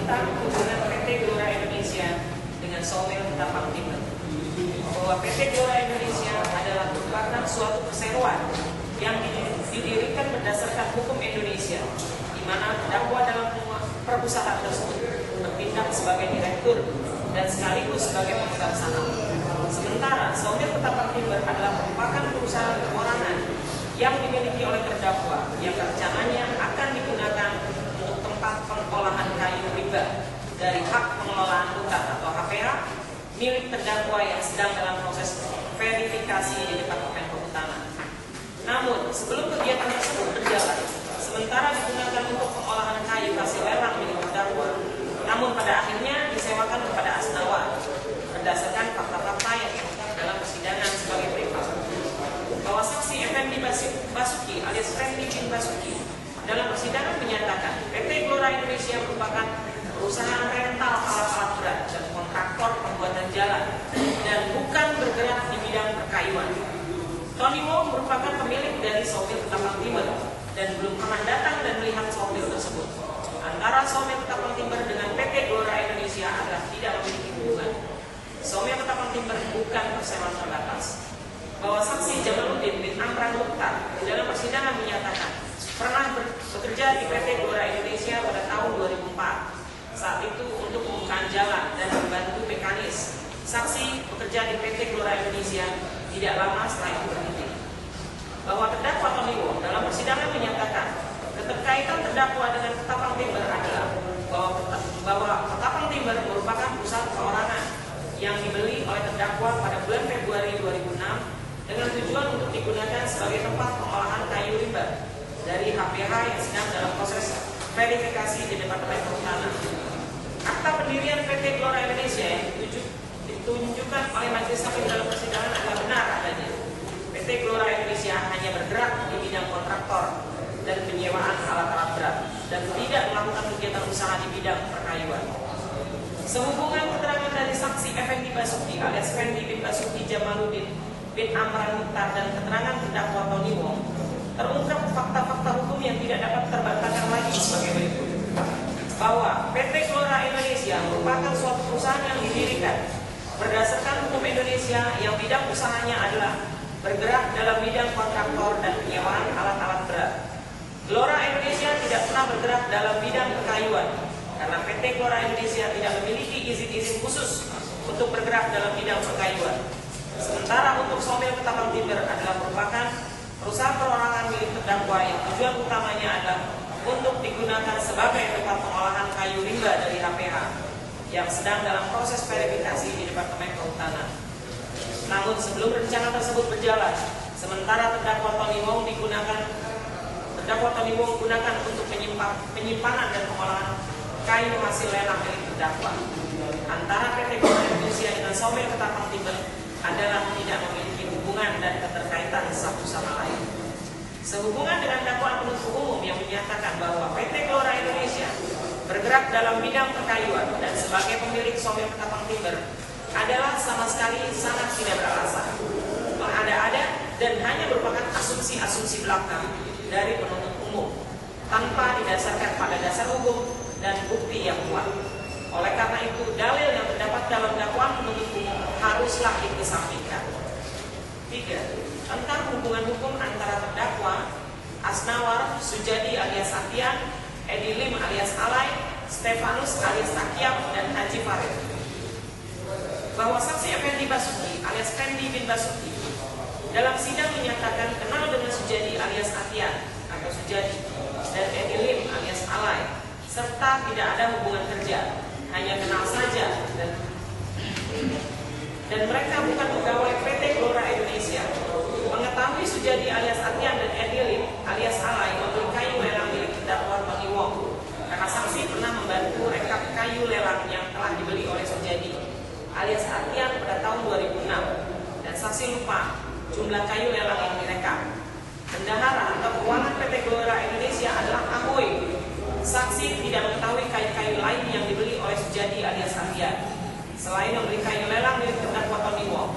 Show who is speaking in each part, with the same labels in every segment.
Speaker 1: tentang hubungan PT Gelora Indonesia dengan Somil Ketapang Timber, bahwa PT Gelora Indonesia adalah merupakan suatu perseroan yang didirikan berdasarkan hukum Indonesia, di mana terdakwa dalam perusahaan tersebut bertindak sebagai direktur dan sekaligus sebagai pemegang saham. Sementara Somil Ketapang Timber adalah merupakan perusahaan perorangan yang dimiliki oleh terdakwa yang rencananya akan digunakan untuk tempat pengolahan kayu riba dari hak pengelolaan hutan atau HPH milik terdakwa yang sedang dalam proses verifikasi di Departemen Kehutanan. Namun, sebelum kegiatan tersebut berjalan, sementara digunakan untuk pengolahan kayu hasil lelang milik terdakwa, namun pada akhirnya disewakan kepada Asnawa berdasarkan fakta-fakta yang diungkap dalam persidangan sebagai berikut. Bahwa saksi Effendi Basuki alias Effendi bin Basuki dalam persidangan menyatakan PT Gelora Indonesia merupakan perusahaan rental alat-alat berat dan kontraktor pembuatan jalan dan bukan bergerak di bidang perkayuan. Tony Wong merupakan pemilik dari Somil Ketapang Timber dan belum pernah datang dan melihat Somil tersebut. Antara Somil Ketapang Timber dengan PT Gelora Indonesia adalah tidak memiliki hubungan. Somil Ketapang Timber bukan perseroan terbatas. Bahwa saksi Jamaluddin bin Amran Mukhtar dalam persidangan menyatakan pernah bekerja di PT Gelora Indonesia pada tahun 2004. Saat itu untuk pembukaan jalan dan membantu mekanis. Saksi bekerja di PT Gelora Indonesia tidak lama setelah itu berhenti. Bahwa terdakwa Tony Wong dalam persidangan menyatakan keterkaitan terdakwa dengan Ketapang Timber adalah bahwa Ketapang Timber merupakan perusahaan perorangan yang dibeli oleh terdakwa pada bulan Februari 2006 dengan tujuan untuk digunakan sebagai tempat pengolahan kayu riba dari HPH yang sedang dalam proses verifikasi di Departemen Kehutanan. Akta pendirian PT Gelora Indonesia yang ditunjukkan oleh majelis hakim dalam persidangan adalah benar adanya. PT Gelora Indonesia hanya bergerak di bidang kontraktor dan penyewaan alat-alat berat dan tidak melakukan kegiatan usaha di bidang perkayuan. Sehubungan keterangan dari saksi Effendi Basuki alias Effendi bin Basuki Jamaluddin bin Amran Mukhtar dan keterangan terdakwa Tony Wong, terungkap fakta-fakta hukum yang tidak dapat terbantahkan lagi sebagai berikut. Bahwa PT Gelora Indonesia merupakan suatu perusahaan yang didirikan berdasarkan hukum Indonesia yang bidang usahanya adalah bergerak dalam bidang kontraktor dan penyewaan alat-alat berat. Gelora Indonesia tidak pernah bergerak dalam bidang perkayuan karena PT Gelora Indonesia tidak memiliki izin-izin khusus untuk bergerak dalam bidang perkayuan. Sementara untuk Somil Ketapang Timber adalah merupakan perusahaan perorangan milik terdakwa yang tujuan utamanya adalah untuk digunakan sebagai tempat pengolahan kayu rimba dari HPH yang sedang dalam proses verifikasi di Departemen Kehutanan. Namun sebelum rencana tersebut berjalan, sementara terdakwa Tony Wong gunakan untuk penyimpanan dan pengolahan kayu hasil lelang milik terdakwa. Antara PT Gelora Indonesia dengan Somil Ketapang Timber adalah tidak memiliki hubungan dan keterkaitan satu sama lain. Sehubungan dengan dakwaan penuntut umum yang menyatakan bahwa PT Gelora Indonesia bergerak dalam bidang perkayuan dan sebagai pemilik Somil Ketapang Timber adalah sama sekali sangat tidak beralasan, mengada-ada dan hanya merupakan asumsi-asumsi belaka dari penuntut umum tanpa didasarkan pada dasar hukum dan bukti yang kuat. Oleh karena itu, dalil yang terdapat dalam dakwaan penuntut umum haruslah dikesampingkan. 3. Tentang hubungan hukum antara terdakwa Asnawar, Sujadi alias Atian, Edi Lim alias Alay, Stefanus alias Takiam, dan Haji Farid. Bahwa saksi Effendi Basuki alias Effendi bin Basuki dalam sidang menyatakan kenal dengan Sujadi alias Atian atau Sujadi dan Edi Lim alias Alay, serta tidak ada hubungan kerja, hanya kenal saja dan mereka bukan pegawai PT Gelora Indonesia. Mengetahui Sujadi alias Atian dan Edi Lim alias Alay membeli kayu lelang milik terdakwa Tony Wong karena saksi pernah membantu rekap kayu lelang yang telah dibeli oleh Sujadi alias Atian pada tahun 2006 dan saksi lupa jumlah kayu lelang yang direkap. Bendahara atau keuangan PT Gelora Indonesia adalah Ahoy. Saksi tidak mengetahui kayu-kayu lain yang dibeli oleh Sujadi alias Atian selain membeli kayu lelang milik terdakwa Tony Wong.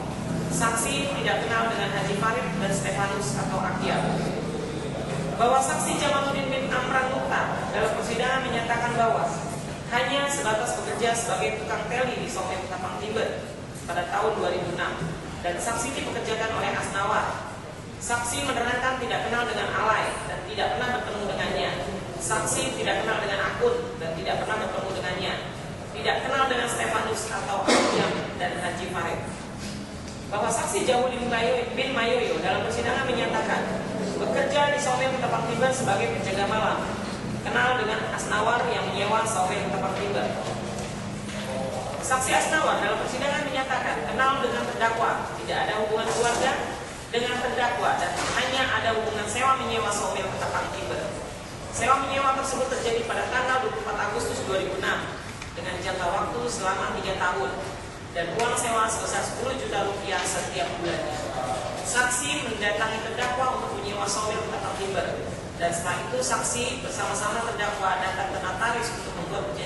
Speaker 1: Saksi tidak kenal dengan Haji Farid dan Stefanus atau Akia. Bahwa saksi Jamaluddin bin Amran Mukhtar dalam persidangan menyatakan bahwa hanya sebatas bekerja sebagai tukang teli di Somel Tapang Timber pada tahun 2006 dan saksi dipekerjakan oleh Asnawar. Saksi menerangkan tidak kenal dengan Alay dan tidak pernah bertemu dengannya. Saksi tidak kenal dengan Akun dan tidak pernah bertemu dengannya. Tidak kenal dengan Stefanus atau Akyam dan Haji Farid. Bahwa saksi Jauh bin Mayoyo dalam persidangan menyatakan bekerja di Somel Tapang Timber sebagai penjaga malam, kenal dengan Asnawar yang menyewa Somel Tapang Timber. Saksi Asnawar dalam persidangan menyatakan kenal dengan terdakwa, tidak ada hubungan keluarga dengan terdakwa dan hanya ada hubungan sewa menyewa Somel Tapang Timber. Sewa menyewa tersebut terjadi pada tanggal 24 Agustus 2006 dengan jangka waktu selama 3 tahun dan uang sewa sebesar 10 juta rupiah setiap bulannya. Saksi mendatangi terdakwa untuk menyewa Somel Tapang Timber dan setelah itu saksi bersama-sama terdakwa datang ke notaris untuk membuat perjanjian.